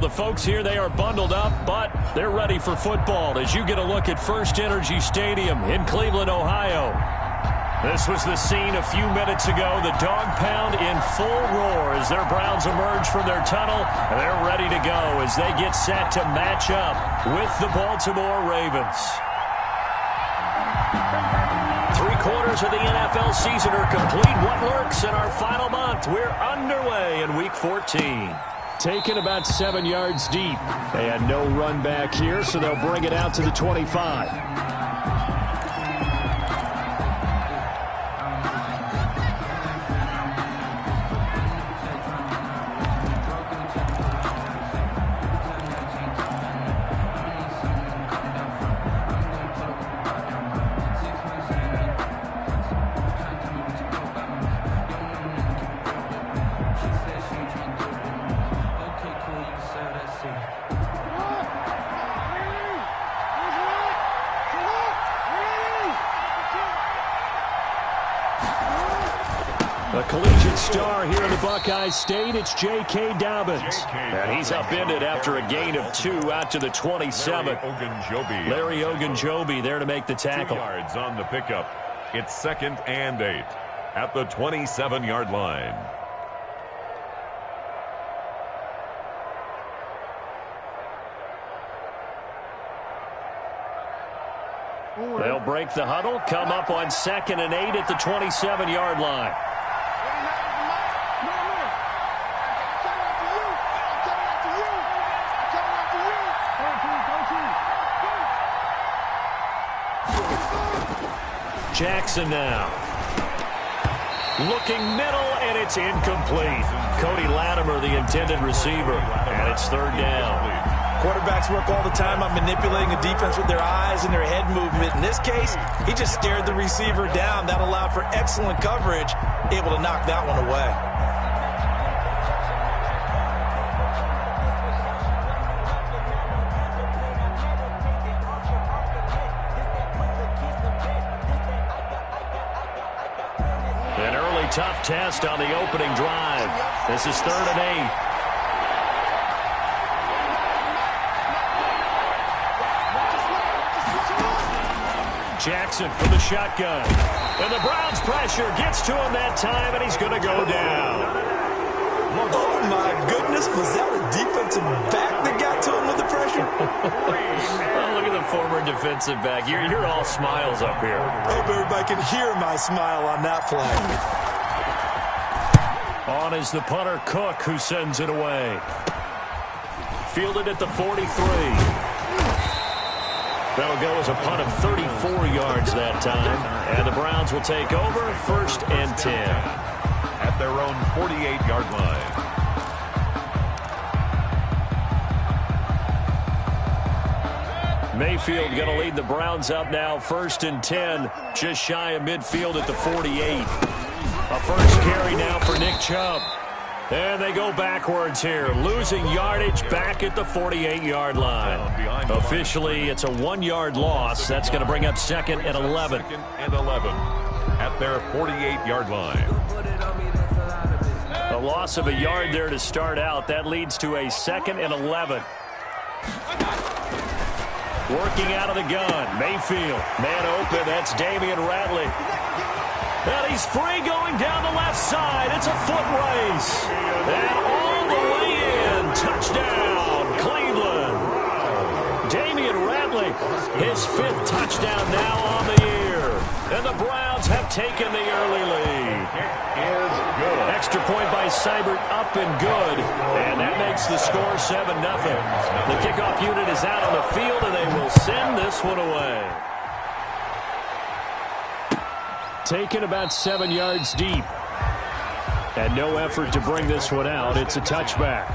the folks here, they are bundled up, but they're ready for football as you get a look at First Energy Stadium in Cleveland, Ohio. This was the scene a few minutes ago. The dog pound in full roar as their Browns emerge from their tunnel. They're ready to go as they get set to match up with the Baltimore Ravens. 3/4 of the NFL season are complete. What lurks in our final month? We're underway in Week 14. Taken about 7 yards deep. They had no run back here, so they'll bring it out to the 25. A collegiate star here in the Buckeye State, it's J.K. Dobbins. And he's upended after a gain of 2 out to the 27. Larry Ogunjobi there to make the tackle. 2 yards on the pickup. It's 2nd and 8 at the 27-yard line. They'll break the huddle, come up on 2nd and 8 at the 27-yard line. Jackson now. Looking middle, and it's incomplete. Cody Latimer, the intended receiver, and it's 3rd down. Quarterbacks work all the time on manipulating a defense with their eyes and their head movement. In this case, he just stared the receiver down. That allowed for excellent coverage, able to knock that one away. Tough test on the opening drive. This is 3rd and 8. Jackson for the shotgun. And the Browns pressure gets to him that time, and he's going to go down. Oh, my goodness. Was that a defensive back that got to him with the pressure? Oh, look at the former defensive back. You're all smiles up here. I hope everybody can hear my smile on that play. On is the punter, Cook, who sends it away. Fielded at the 43. That'll go as a punt of 34 yards that time. And the Browns will take over 1st and 10. At their own 48-yard line. Mayfield going to lead the Browns up now 1st and 10. Just shy of midfield at the 48. A first carry now for Nick Chubb. And they go backwards here, losing yardage back at the 48-yard line. Officially, it's a 1-yard loss. That's going to bring up 2nd and 11. 2nd and 11 at their 48-yard line. A loss of a yard there to start out. That leads to a 2nd and 11. Working out of the gun. Mayfield, man open. That's Damian Ratley. And he's free going down the left side. It's a foot race. And all the way in. Touchdown, Cleveland. Damian Ratley, his 5th touchdown now on the year. And the Browns have taken the early lead. Is good. Extra point by Seibert, up and good. And that makes the score 7-0. The kickoff unit is out on the field, and they will send this one away. Taken about 7 yards deep. And no effort to bring this one out. It's a touchback.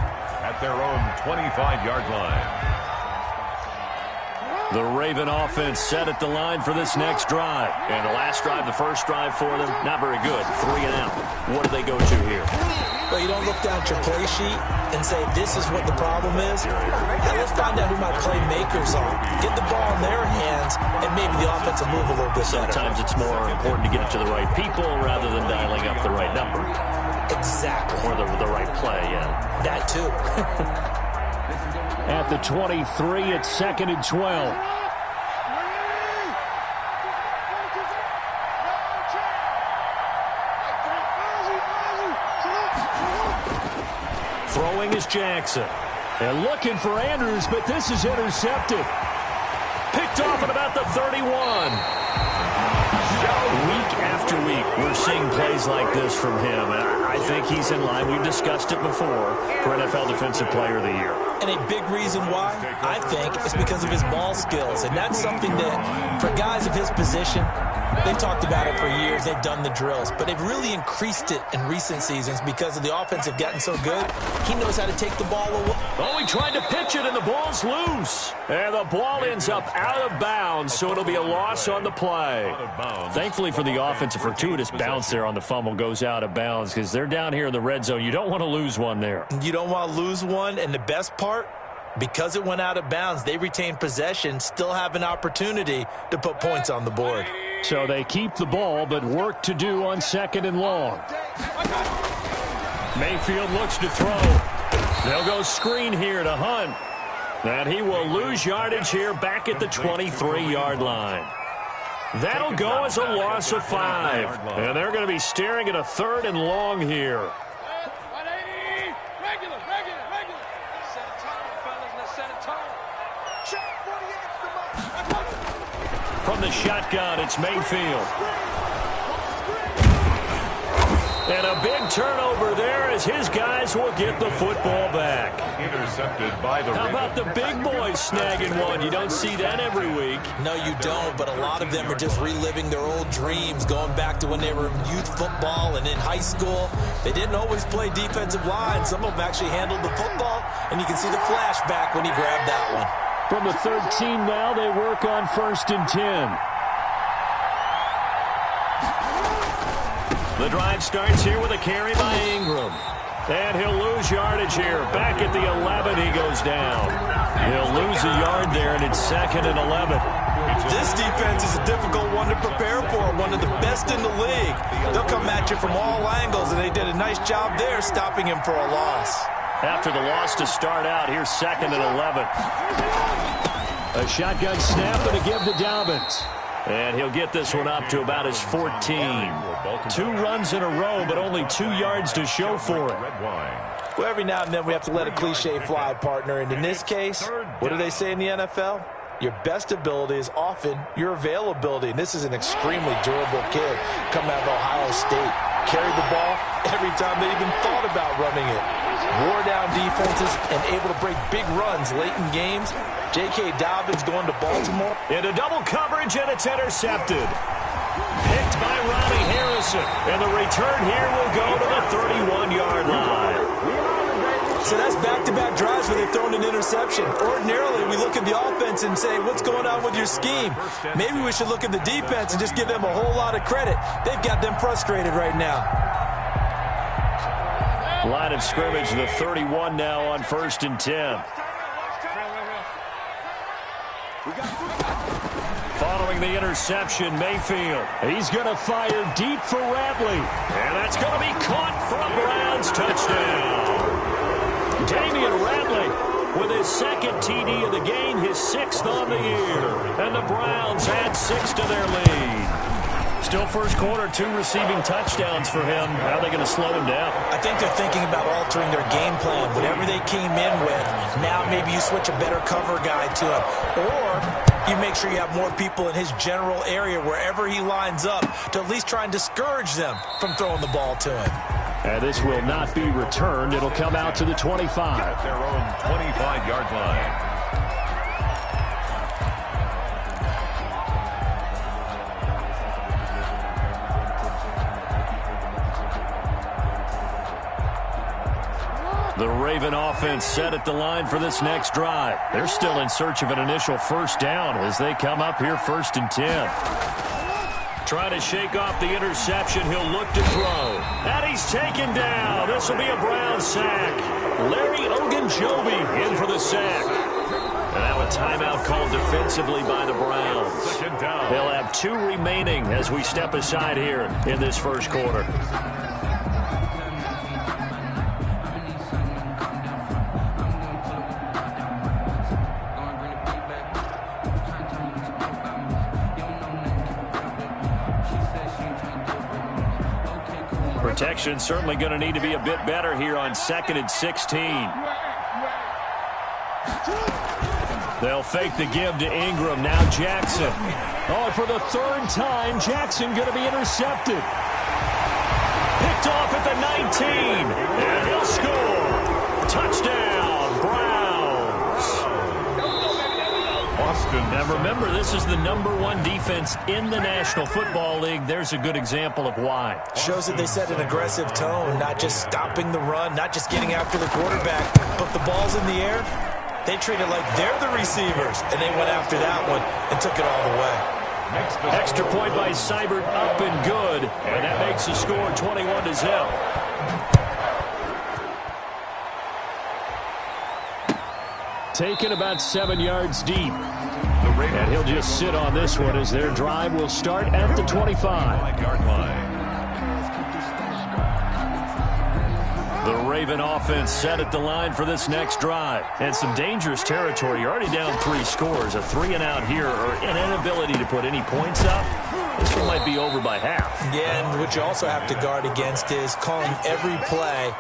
At their own 25-yard line. The Raven offense set at the line for this next drive. And the last drive, the first drive for them, not very good. 3 and out. What do they go to here? Well, you don't look down at your play sheet and say, this is what the problem is. Now let's find out who my playmakers are. Get the ball in their hands, and maybe the offense will move a little bit better. Sometimes it's more important to get it to the right people rather than dialing up the right number. Exactly. Or the right play, yeah. That too. At the 23, it's 2nd and 12. Throwing is Jackson. And looking for Andrews, but this is intercepted. Picked off at about the 31. Week after week, we're seeing plays like this from him. I think he's in line. We've discussed it before for NFL Defensive Player of the Year. And a big reason why, I think, is because of his ball skills. And that's something that, for guys of his position, they've talked about it for years. They've done the drills. But they've really increased it in recent seasons because of the offense have gotten so good. He knows how to take the ball away. Oh, he tried to pitch it, and the ball's loose. And the ball ends up out of bounds, so it'll be a loss on the play. Thankfully for the offense, a fortuitous bounce there on the fumble goes out of bounds because they're down here in the red zone. You don't want to lose one there. You don't want to lose one, and the best part, because it went out of bounds, they retain possession, still have an opportunity to put points on the board. So they keep the ball, but work to do on 2nd and long. Mayfield looks to throw. They'll go screen here to Hunt. And he will lose yardage here back at the 23-yard line. That'll go as a loss of 5. And they're going to be staring at a 3rd and long here. From the shotgun, it's Mayfield. And a big turnover there as his guys will get the football back. Intercepted by the How about the big boys snagging one? You don't see that every week. No, you don't, but a lot of them are just reliving their old dreams, going back to when they were in youth football and in high school. They didn't always play defensive line. Some of them actually handled the football, and you can see the flashback when he grabbed that one. From the 13 now, they work on 1st and 10. The drive starts here with a carry by Ingram. And he'll lose yardage here. Back at the 11, he goes down. He'll lose a yard there, and it's 2nd and 11. This defense is a difficult one to prepare for, one of the best in the league. They'll come at you from all angles, and they did a nice job there stopping him for a loss. After the loss to start out, here's 2nd and 11. A shotgun snap and a give to Dobbins. And he'll get this one up to about his 14. 2 runs in a row, but only 2 yards to show for it. Well, every now and then we have to let a cliche fly, partner. And in this case, what do they say in the NFL? Your best ability is often your availability. And this is an extremely durable kid coming out of Ohio State. Carried the ball every time they even thought about running it. Wore down defenses and able to break big runs late in games. J.K. Dobbins going to Baltimore. Into double coverage, and it's intercepted. Picked by Ronnie Harrison. And the return here will go to the 31-yard line. So that's back-to-back drives where they've thrown an interception. Ordinarily, we look at the offense and say, what's going on with your scheme? Maybe we should look at the defense and just give them a whole lot of credit. They've got them frustrated right now. Line of scrimmage, the 31 now on 1st and 10. Following the interception, Mayfield. He's going to fire deep for Radley. And that's going to be caught for a Browns touchdown. Damian Radley with his 2nd TD of the game, his 6th on the year. And the Browns add 6 to their lead. Still first quarter, 2 receiving touchdowns for him. How are they going to slow him down? I think they're thinking about altering their game plan. Whatever they came in with, now maybe you switch a better cover guy to it. Or you make sure you have more people in his general area wherever he lines up to at least try and discourage them from throwing the ball to him. And this will not be returned. It'll come out to the 25. At their own 25-yard line. The Raven offense set at the line for this next drive. They're still in search of an initial first down as they come up here 1st and 10. Trying to shake off the interception. He'll look to throw. And he's taken down. This will be a Brown sack. Larry Ogunjobi in for the sack. And now a timeout called defensively by the Browns. They'll have 2 remaining as we step aside here in this first quarter. protection certainly going to need to be a bit better here on 2nd and 16. They'll fake the give to Ingram. Now Jackson. Oh, for the 3rd time, Jackson going to be intercepted. Picked off at the 19. And he'll score. Touchdown, Browns. Boston. Now remember, this is the #1 defense in the National Football League. There's a good example of why. Shows that they set an aggressive tone, not just stopping the run, not just getting after the quarterback, but the ball's in the air. They treat it like they're the receivers, and they went after that one and took it all the way. Extra point by Seibert, up and good, and that makes the score 21-0. Taken about 7 yards deep. And he'll just sit on this one as their drive will start at the 25-yard line. The Raven offense set at the line for this next drive. And some dangerous territory. You're already down 3 scores. A 3-and-out here or an inability to put any points up. This one might be over by half. Yeah, and what you also have to guard against is calling every play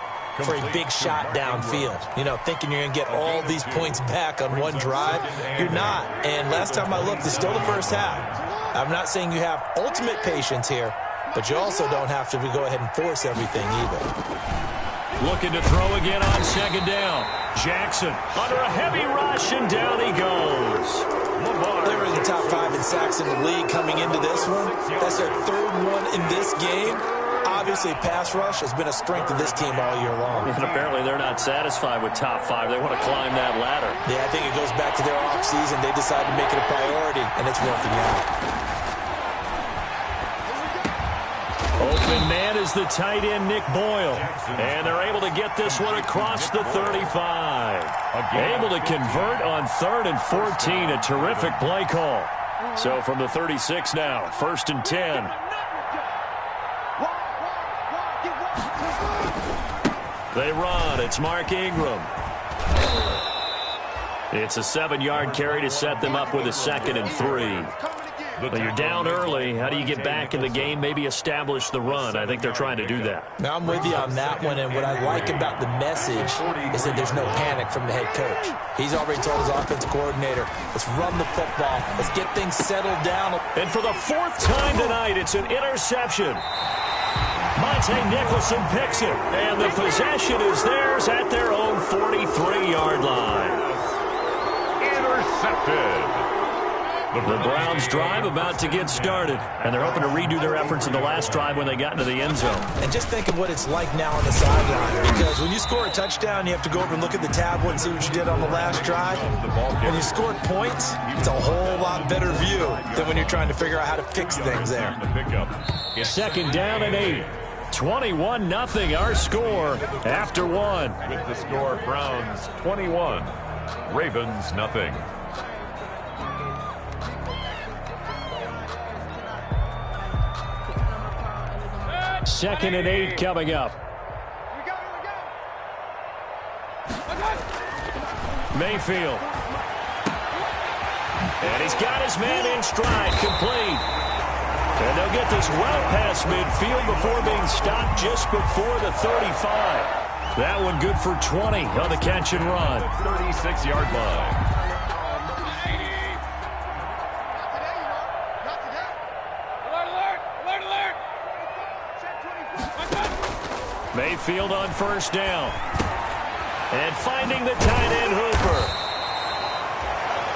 for a big shot downfield. You know, thinking you're going to get all these points back on one drive. You're not. And last time I looked, it's still the first half. I'm not saying you have ultimate patience here, but you also don't have to go ahead and force everything either. Looking to throw again on 2nd down. Jackson under a heavy rush, and down he goes. They were in the top 5 in sacks in the league coming into this one. That's their 3rd one in this game. Obviously, pass rush has been a strength of this team all year long. And apparently they're not satisfied with top 5. They want to climb that ladder. Yeah, I think it goes back to their offseason. They decided to make it a priority, and it's working out. Open man is the tight end, Nick Boyle. And they're able to get this one across the 35. Able to convert on 3rd and 14. A terrific play call. So from the 36 now, 1st and 10. They run. It's Mark Ingram. It's a 7-yard carry to set them up with a 2nd and 3. Well, you're down early. How do you get back in the game? Maybe establish the run. I think they're trying to do that. Now, I'm with you on that one, and what I like about the message is that there's no panic from the head coach. He's already told his offensive coordinator, let's run the football. Let's get things settled down. And for the 4th time tonight, it's an interception. Monte Nicholson picks it, and the possession is theirs at their own 43-yard line. Intercepted. The Browns drive about to get started, and they're hoping to redo their efforts in the last drive when they got into the end zone. And just think of what it's like now on the sideline, because when you score a touchdown, you have to go over and look at the tablet and see what you did on the last drive. When you scored points, it's a whole lot better view than when you're trying to figure out how to fix things there. 2nd down and 8. 21-0 our score after 1. With the score, Browns 21, Ravens nothing. 2nd and 8 coming up. Mayfield. And he's got his man in stride, complete. And they'll get this well past midfield before being stopped just before the 35. That one good for 20 on the catch and run. 36-yard line. Mayfield on 1st down. And finding the tight end Hooper.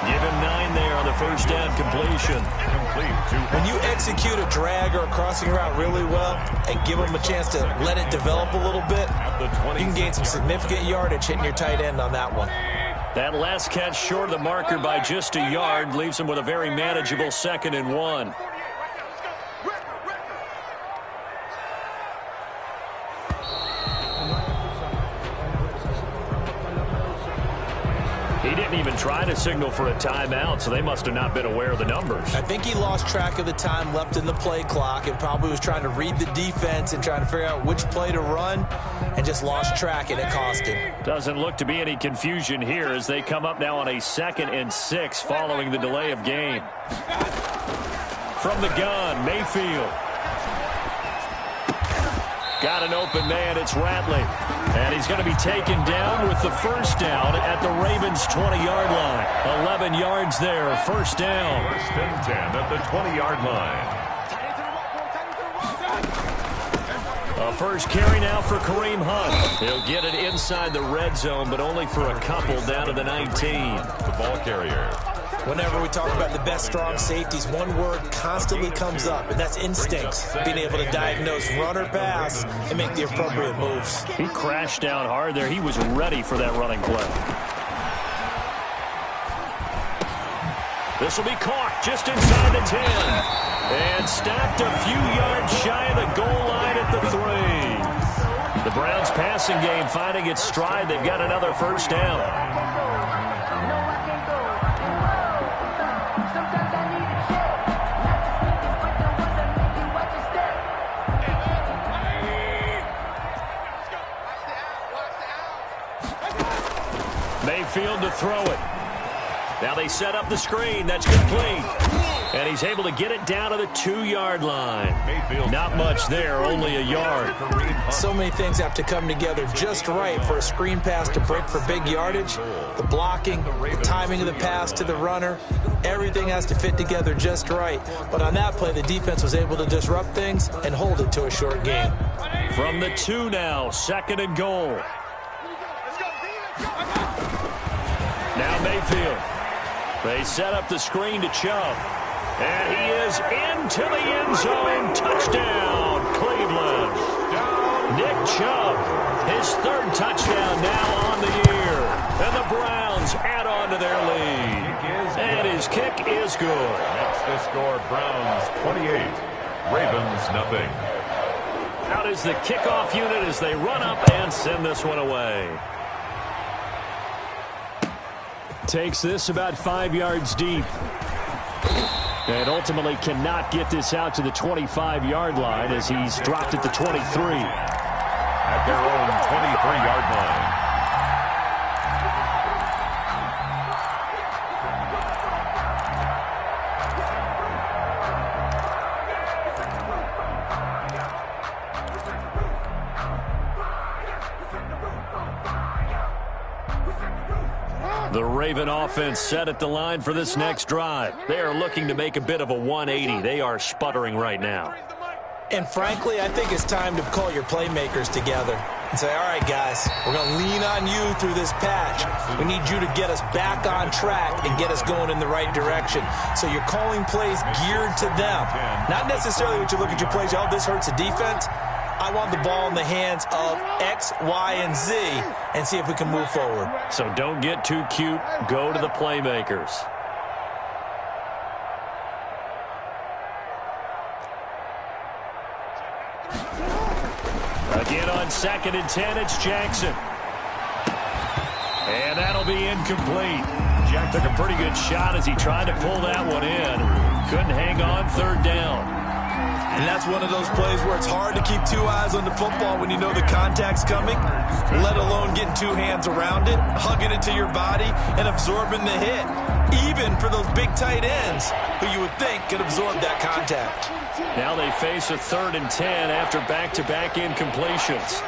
Give him 9 there on the 1st down completion. When you execute a drag or a crossing route really well and give them a chance to let it develop a little bit, you can gain some significant yardage hitting your tight end on that one. That last catch short of the marker by just a yard leaves him with a very manageable 2nd and 1. He didn't even try to signal for a timeout, so they must have not been aware of the numbers. I think he lost track of the time left in the play clock and probably was trying to read the defense and trying to figure out which play to run and just lost track, and it cost him. Doesn't look to be any confusion here as they come up now on a 2nd and 6 following the delay of game. From the gun, Mayfield. Got an open man. It's Ratley. And he's going to be taken down with the first down at the Ravens' 20-yard line. 11 yards there. First down. First and 10 at the 20-yard line. A first carry now for Kareem Hunt. He'll get it inside the red zone, but only for a couple down to the 19. The ball carrier. Whenever we talk about the best strong safeties, one word constantly comes up, and that's instincts. Being able to diagnose run or pass and make the appropriate moves. He crashed down hard there. He was ready for that running play. This will be caught just inside the 10. And stopped a few yards shy of the goal line at the 3. The Browns passing game finding its stride. They've got another first down. Mayfield to throw it. Now they set up the screen. That's complete. And he's able to get it down to the 2-yard line. Not much there, only a yard. So many things have to come together just right for a screen pass to break for big yardage. The blocking, the timing of the pass to the runner, everything has to fit together just right. But on that play, the defense was able to disrupt things and hold it to a short gain. From the 2 now, 2nd and goal. Now Mayfield. They set up the screen to Chubb. And he is into the end zone. Touchdown, Cleveland. Nick Chubb, his 3rd touchdown now on the year. And the Browns add on to their lead. And his kick is good. That's the score. Browns 28, Ravens nothing. Out is the kickoff unit as they run up and send this one away. Takes this about 5 yards deep. And ultimately cannot get this out to the 25-yard line as he's dropped at the 23. At their own 23-yard line. The Raven offense set at the line for this next drive. They are looking to make a bit of a 180. They are sputtering right now. And frankly, I think it's time to call your playmakers together and say, all right, guys, we're going to lean on you through this patch. We need you to get us back on track and get us going in the right direction. So you're calling plays geared to them. Not necessarily what you look at your plays, oh, this hurts the defense. I want the ball in the hands of X, Y, and Z and see if we can move forward. So don't get too cute. Go to the playmakers. Again on 2nd and 10, it's Jackson. And that'll be incomplete. Jack took a pretty good shot as he tried to pull that one in. Couldn't hang on, 3rd down. And that's one of those plays where it's hard to keep 2 eyes on the football when you know the contact's coming, let alone getting 2 hands around it, hugging it to your body, and absorbing the hit, even for those big tight ends who you would think could absorb that contact. Now they face a 3rd and 10 after back-to-back incompletions.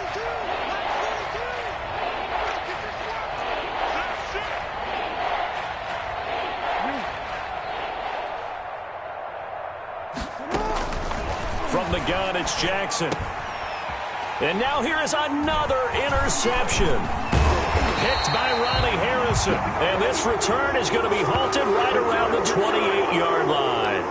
From the gun, it's Jackson. And now here is another interception. Picked by Ronnie Harrison. And this return is going to be halted right around the 28-yard line.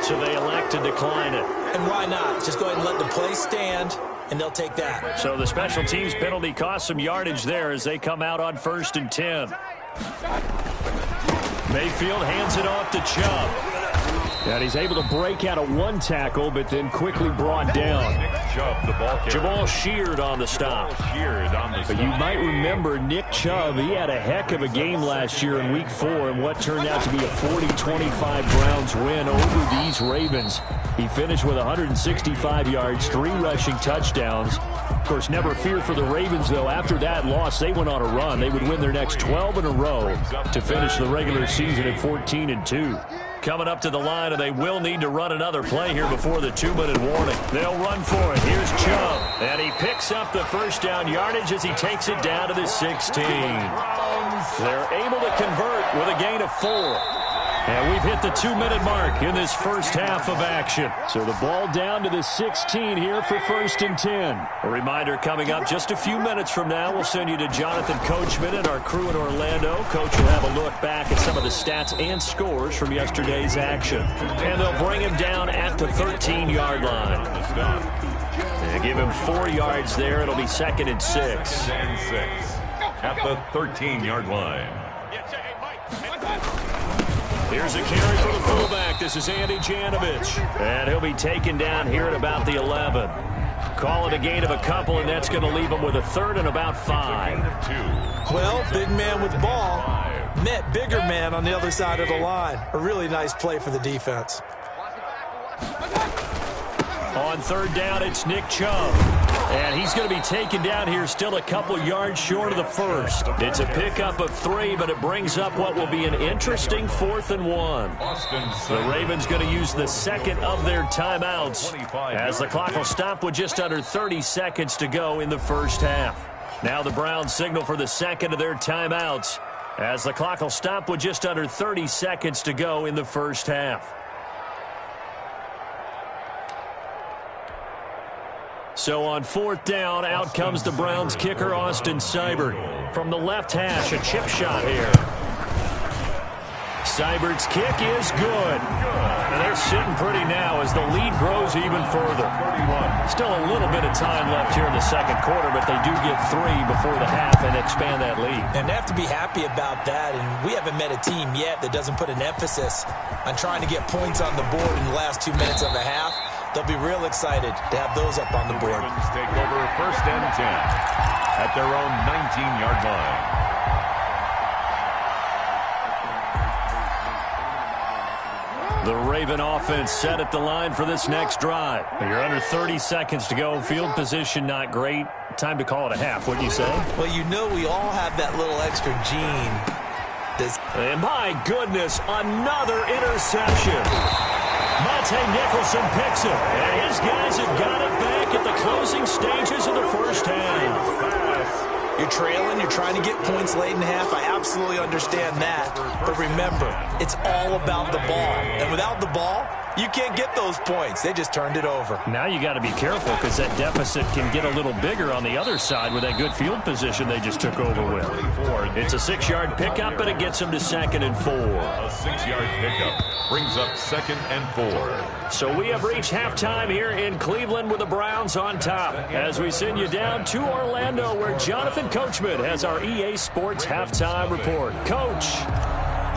So they elect to decline it. And why not? Just go ahead and let the play stand, and they'll take that. So the special teams penalty cost some yardage there as they come out on 1st and 10. Mayfield hands it off to Chubb. And he's able to break out of 1 tackle, but then quickly brought down. Jamal Sheard on the stop. But you might remember Nick Chubb, he had a heck of a game last year in Week 4 in what turned out to be a 40-25 Browns win over these Ravens. He finished with 165 yards, 3 rushing touchdowns. Of course, never fear for the Ravens, though. After that loss, they went on a run. They would win their next 12 in a row to finish the regular season at 14-2. Coming up to the line, and they will need to run another play here before the 2-minute warning. They'll run for it. Here's Chubb, and he picks up the first down yardage as he takes it down to the 16. They're able to convert with a gain of 4. And we've hit the 2-minute mark in this first half of action. So the ball down to the 16 here for 1st and 10. A reminder coming up just a few minutes from now, we'll send you to Jonathan Coachman and our crew in Orlando. Coach will have a look back at some of the stats and scores from yesterday's action. And they'll bring him down at the 13-yard line. And give him 4 yards there. It'll be 2nd and 6. At the 13-yard line. Here's a carry for the fullback. This is Andy Janovich. And he'll be taken down here at about the 11. Call it a gain of a couple, and that's going to leave him with a 3rd and about 5. Well, big man with ball met bigger man on the other side of the line. A really nice play for the defense. On 3rd down, it's Nick Chubb. And he's going to be taken down here still a couple yards short of the 1st. It's a pickup of 3, but it brings up what will be an interesting 4th and 1. The Ravens going to use the 2nd of their timeouts as the clock will stop with just under 30 seconds to go in the first half. Now the Browns signal for the 2nd of their timeouts as the clock will stop with just under 30 seconds to go in the first half. So on 4th down, out comes the Browns kicker, Austin Seibert. From the left hash, a chip shot here. Seibert's kick is good. And they're sitting pretty now as the lead grows even further. Still a little bit of time left here in the 2nd quarter, but they do get 3 before the half and expand that lead. And they have to be happy about that. And we haven't met a team yet that doesn't put an emphasis on trying to get points on the board in the last 2 minutes of a half. They'll be real excited to have those up on the board. Ravens take over 1st and 10 at their own 19-yard line. The Raven offense set at the line for this next drive. You're under 30 seconds to go. Field position not great. Time to call it a half, wouldn't you say? Well, you know we all have that little extra gene. And my goodness, another interception. Monte Nicholson picks it, and his guys have got it back at the closing stages of the first half. You're trailing, you're trying to get points late in half. I absolutely understand that. But remember, it's all about the ball. And without the ball, you can't get those points. They just turned it over. Now you got to be careful because that deficit can get a little bigger on the other side with that good field position they just took over with. It's a 6-yard pickup, and it gets them to 2nd and 4. A 6-yard pickup brings up 2nd and 4. So we have reached halftime here in Cleveland with the Browns on top as we send you down to Orlando where Jonathan Coachman has our EA Sports halftime report. Coach.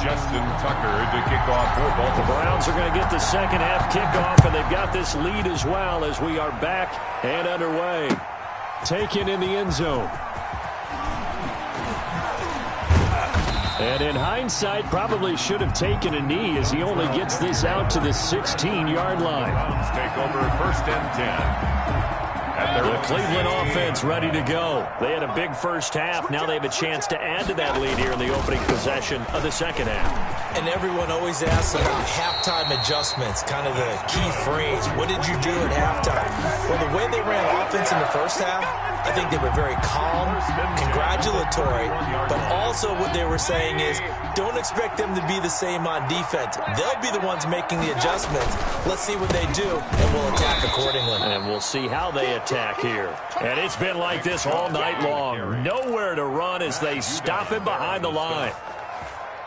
Justin Tucker to kick off for Baltimore. The Browns are going to get the 2nd half kickoff, and they've got this lead as well as we are back and underway. Taken in the end zone. And in hindsight, probably should have taken a knee as he only gets this out to the 16-yard line. Browns take over 1st and 10. The Cleveland offense ready to go. They had a big first half. Now they have a chance to add to that lead here in the opening possession of the 2nd half. And everyone always asks about halftime adjustments, kind of the key phrase. What did you do at halftime? Well, the way they ran offense in the first half, I think they were very calm, congratulatory, but also what they were saying is don't expect them to be the same on defense. They'll be the ones making the adjustments. Let's see what they do, and we'll attack accordingly. And we'll see how they attack here. And it's been like this all night long. Nowhere to run as they stop him behind the line.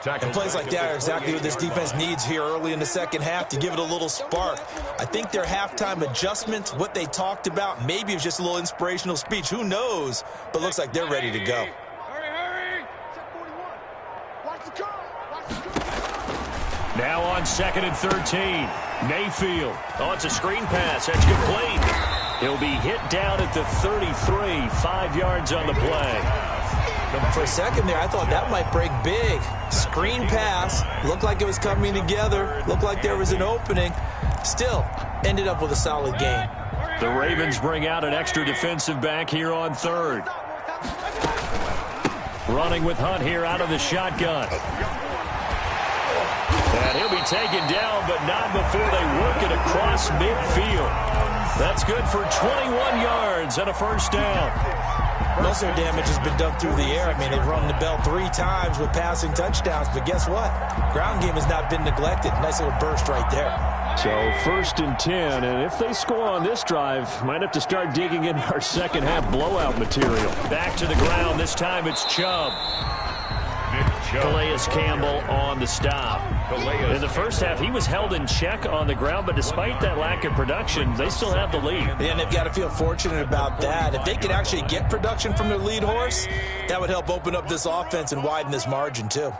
And plays like that are exactly what this defense needs here early in the 2nd half to give it a little spark. I think their halftime adjustments, what they talked about, maybe it was just a little inspirational speech. Who knows? But looks like they're ready to go. Now on 2nd and 13. Mayfield. Oh, it's a screen pass. That's complete. He'll be hit down at the 33. 5 yards on the play. For a second there, I thought that might break big. Screen pass. Looked like it was coming together. Looked like there was an opening. Still, ended up with a solid gain. The Ravens bring out an extra defensive back here on 3rd. Running with Hunt here out of the shotgun. And he'll be taken down, but not before they work it across midfield. That's good for 21 yards and a first down. Most of their damage has been done through the air. I mean, they've rung the bell 3 times with passing touchdowns, but guess what? Ground game has not been neglected. Nice little burst right there. So 1st and 10, and if they score on this drive, might have to start digging in our second half blowout material. Back to the ground. This time it's Chubb. Calais Campbell on the stop. In the first half, he was held in check on the ground, but despite that lack of production, they still have the lead. And they've got to feel fortunate about that. If they could actually get production from their lead horse, that would help open up this offense and widen this margin, too.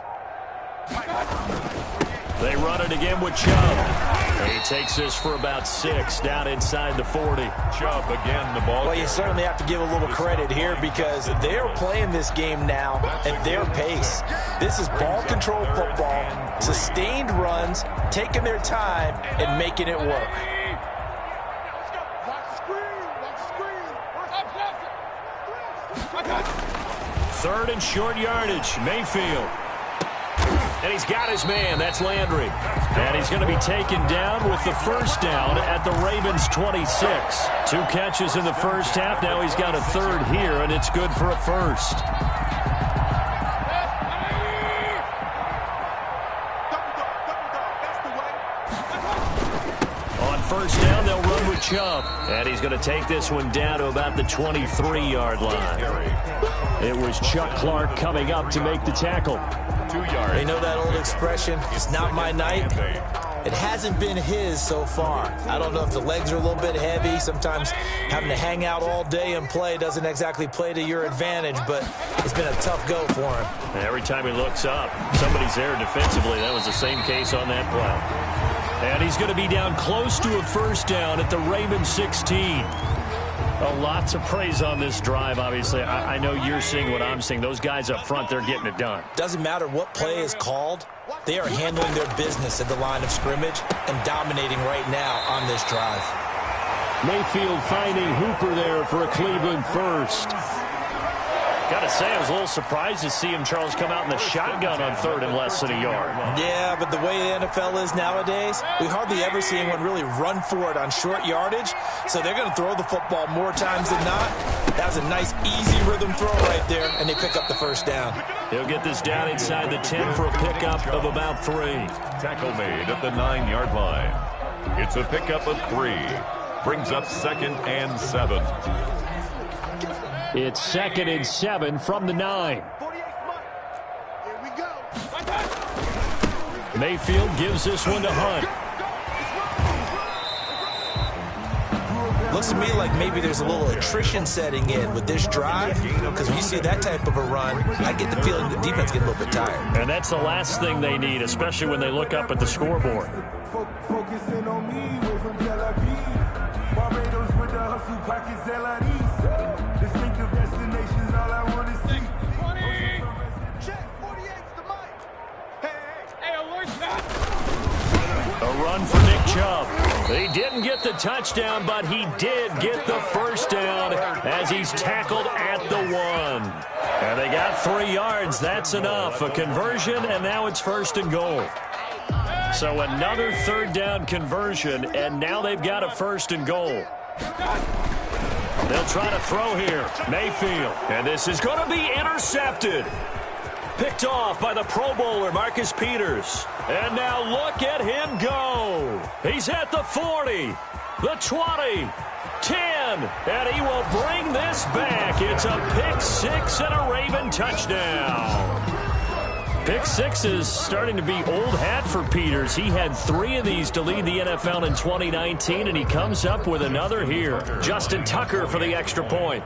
They run it again with Chubb. He takes this for about 6 down inside the 40. Chubb again, the ball. Well, you certainly have to give a little credit here because they're playing this game now at their pace. This is ball control football, sustained runs, taking their time and making it work. Third and short yardage, Mayfield. And he's got his man. That's Landry. And he's going to be taken down with the first down at the Ravens' 26. 2 catches in the first half. Now he's got a third here, and it's good for a first. On first down, they'll run with Chubb. And he's going to take this one down to about the 23-yard line. It was Chuck Clark coming up to make the tackle. 2 yards. You know that old expression, it's not my night? It hasn't been his so far. I don't know if the legs are a little bit heavy. Sometimes having to hang out all day and play doesn't exactly play to your advantage, but it's been a tough go for him. Every time he looks up, somebody's there defensively. That was the same case on that play. And he's going to be down close to a first down at the Ravens 16. A lot to praise on this drive, obviously. I know you're seeing what I'm seeing. Those guys up front, they're getting it done. Doesn't matter what play is called. They are handling their business at the line of scrimmage and dominating right now on this drive. Mayfield finding Hooper there for a Cleveland first. Got to say, I was a little surprised to see him, Charles, come out in the shotgun on 3rd and less than a yard. Yeah, but the way the NFL is nowadays, we hardly ever see anyone really run for it on short yardage. So they're going to throw the football more times than not. That was a nice, easy rhythm throw right there, and they pick up the first down. He'll get this down inside the 10 for a pickup of about 3. Tackle made at the 9-yard line. It's a pickup of 3. Brings up 2nd and 7. It's 2nd and 7 from the 9. Mayfield gives this one to Hunt. Looks to me like maybe there's a little attrition setting in with this drive, because when you see that type of a run, I get the feeling the defense get a little bit tired. And that's the last thing they need, especially when they look up at the scoreboard. Focusing on me, we're from Tel Aviv. Barbados with the hustle pockets, LIDs. Distinctive destinations, all I want to see. Check, 48's the mic. Hey, alert that. A run for Nick Chubb. He didn't get the touchdown, but he did get the first down as he's tackled at the 1. And they got 3 yards. That's enough. A conversion, and now it's 1st and goal. So another 3rd down conversion, and now they've got a 1st and goal. They'll try to throw here. Mayfield. And this is going to be intercepted. Picked off by the Pro Bowler, Marcus Peters. And now look at him go. He's at the 40, the 20, 10, and he will bring this back. It's a pick 6 and a Raven touchdown. Pick 6 is starting to be old hat for Peters. He had 3 of these to lead the NFL in 2019, and he comes up with another here. Justin Tucker for the extra point.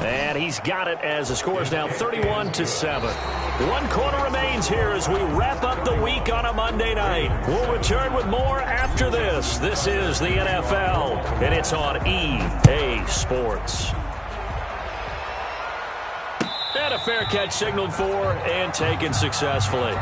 And he's got it as the score is now 31-7. 1 quarter remains here as we wrap up the week on a Monday night. We'll return with more after this. This is the NFL, and it's on EA Sports. And a fair catch signaled for and taken successfully.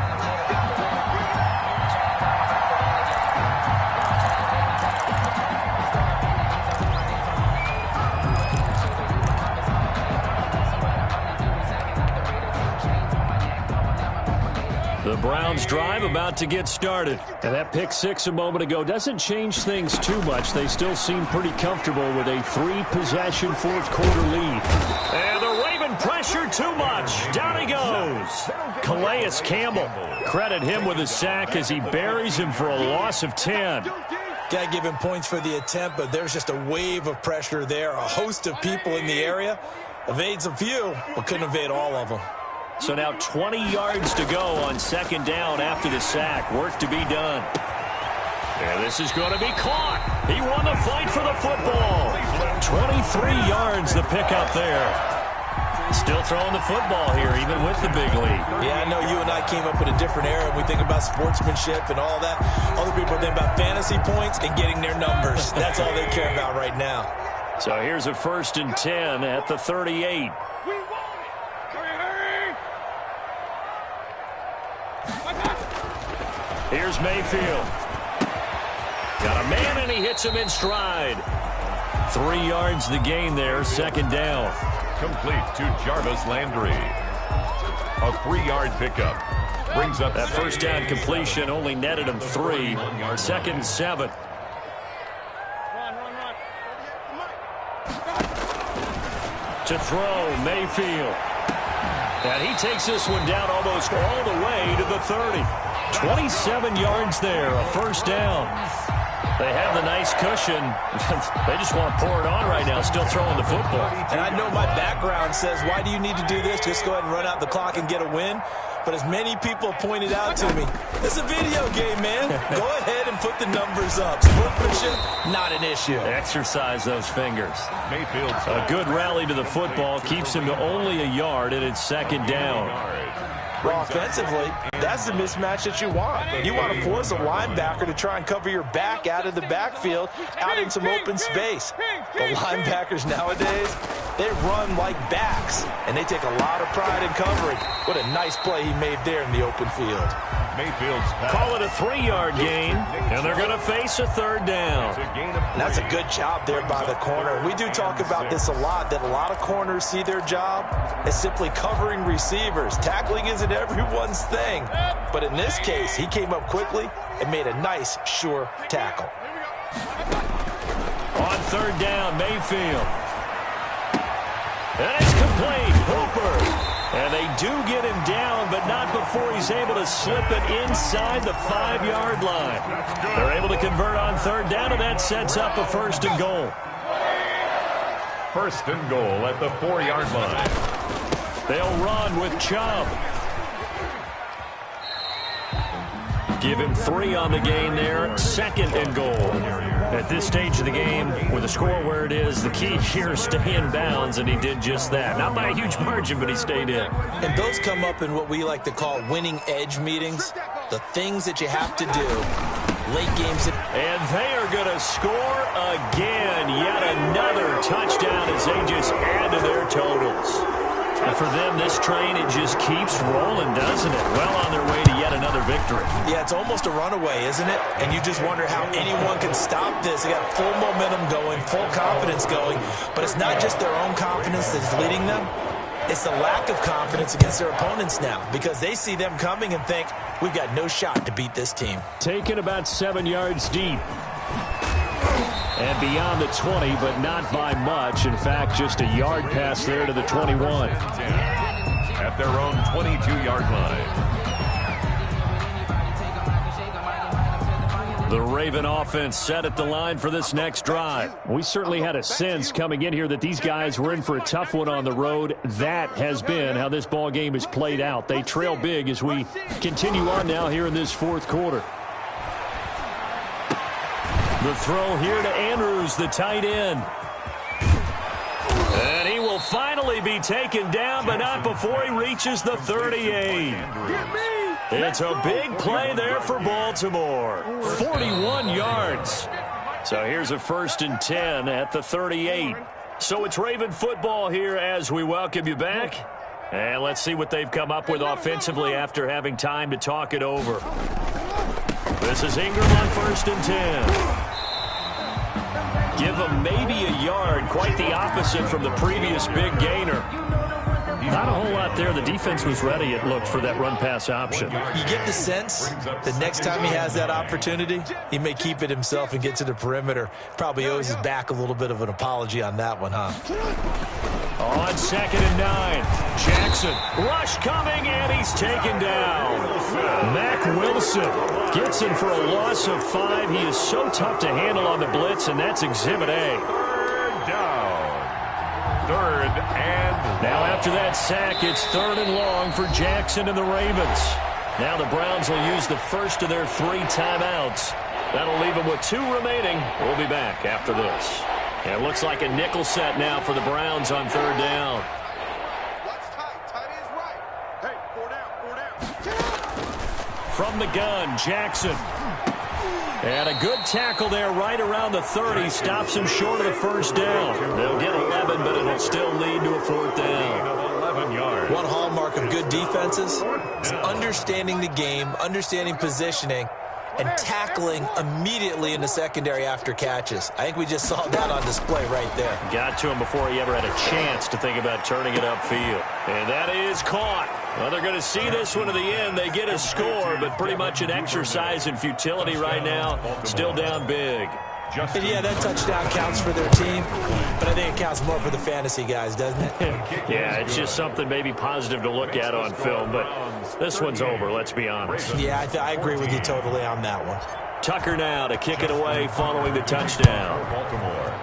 Browns drive about to get started. And that pick six a moment ago doesn't change things too much. They still seem pretty comfortable with a 3-possession fourth-quarter lead. And the Raven pressure too much. Down he goes. Calais Campbell. Credit him with a sack as he buries him for a loss of 10. Got to give him points for the attempt, but there's just a wave of pressure there. A host of people in the area. Evades a few, but couldn't evade all of them. So now 20 yards to go on second down after the sack. Work to be done. And this is going to be caught. He won the fight for the football. 23 yards the pickup there. Still throwing the football here, even with the big lead. Yeah, I know you and I came up in a different era. We think about sportsmanship and all that. Other people think about fantasy points and getting their numbers. That's all they care about right now. So here's a 1st and 10 at the 38. Here's Mayfield. Got a man, and he hits him in stride. 3 yards the gain there, second down. Complete to Jarvis Landry. A 3-yard pickup. Brings up that first down completion only netted him 3. 2nd and 7. To throw, Mayfield. And he takes this one down almost all the way to the 30. 27 yards there, a first down. They have the nice cushion. They just want to pour it on right now, still throwing the football. And I know my background says, why do you need to do this? Just go ahead and run out the clock and get a win. But as many people pointed out to me, it's a video game, man. Go ahead and put the numbers up. Sportsmanship, not an issue. Exercise those fingers. Mayfield. A good rally to the football keeps him to only a yard, and it's second down. Well, offensively, that's the mismatch that you want. You want to force a linebacker to try and cover your back out of the backfield, out in some open space. But linebackers nowadays, they run like backs, and they take a lot of pride in covering. What a nice play he made there in the open field. Mayfield's pass. Call it a 3-yard gain, and they're going to face a third down. And that's a good job there by the corner. We do talk about this a lot, that a lot of corners see their job as simply covering receivers. Tackling isn't everyone's thing. But in this case, he came up quickly and made a nice, sure tackle. On third down, Mayfield. And it's complete. Hooper. And they do get him down, but not before he's able to slip it inside the 5-yard line. They're able to convert on third down, and that sets up a 1st and goal. 1st and goal at the 4-yard line. They'll run with Chubb. Give him 3 on the gain there. 2nd and goal. At this stage of the game, with the score where it is, the key here is stay in bounds, and he did just that. Not by a huge margin, but he stayed in. And those come up in what we like to call winning edge meetings. The things that you have to do. Late games. And they are going to score again. Yet another touchdown as they just add to their totals. And for them, this train, it just keeps rolling, doesn't it? Well on their way to yet another victory. Yeah, it's almost a runaway, isn't it? And you just wonder how anyone can stop this. They got full momentum going, full confidence going. But it's not just their own confidence that's leading them. It's the lack of confidence against their opponents now, because they see them coming and think, we've got no shot to beat this team. Taken about 7 yards deep. And beyond the 20, but not by much. In fact, just a yard pass there to the 21. At their own 22-yard line. The Raven offense set at the line for this next drive. We certainly had a sense coming in here that these guys were in for a tough one on the road. That has been how this ball game has played out. They trail big as we continue on now here in this 4th quarter. The throw here to Andrews, the tight end. And he will finally be taken down, but not before he reaches the 38. It's a big play there for Baltimore. 41 yards. So here's a 1st and 10 at the 38. So it's Raven football here as we welcome you back. And let's see what they've come up with offensively after having time to talk it over. This is Ingram on 1st and 10. Give him maybe a yard, quite the opposite from the previous big gainer. Not a whole lot there. The defense was ready, it looked, for that run-pass option. You get the sense the next time he has that opportunity, he may keep it himself and get to the perimeter. Probably owes his back a little bit of an apology on that one, huh? On 2nd and 9, Jackson. Rush coming, and he's taken down. Mack Wilson gets him for a loss of 5. He is so tough to handle on the blitz, and that's Exhibit A. Third down. 3rd and Now after that sack, it's 3rd and long for Jackson and the Ravens. Now the Browns will use the first of their 3 timeouts. That'll leave them with 2 remaining. We'll be back after this. And it looks like a nickel set now for the Browns on 3rd down. What's tight? Tight is right. Hey, 4 down. From the gun, Jackson. And a good tackle there right around the 30. Stops him short of the first down. They'll get 11, but it'll still lead to a 4th down. 11 yards. One hallmark of good defenses is understanding the game, understanding positioning, and tackling immediately in the secondary after catches. I think we just saw that on display right there. Got to him before he ever had a chance to think about turning it upfield. And that is caught. Well, they're going to see this one to the end. They get a score, but pretty much an exercise in futility right now. Still down big. And yeah, that touchdown counts for their team, but I think it counts more for the fantasy guys, doesn't it? Yeah, it's just something maybe positive to look at on film, but this one's over, let's be honest. Yeah, I agree with you totally on that one. Tucker now to kick it away following the touchdown. Baltimore.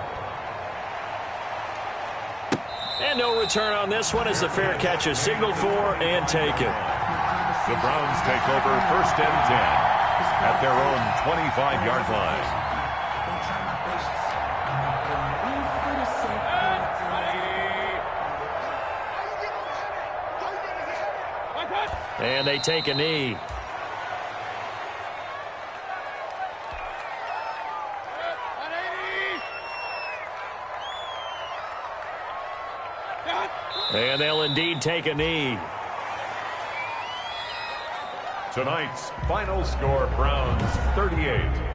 And no return on this one as the fair catch is signaled for and taken. The Browns take over 1st and 10 at their own 25-yard line. And they take a knee. And they'll indeed take a knee. Tonight's final score, Browns 38,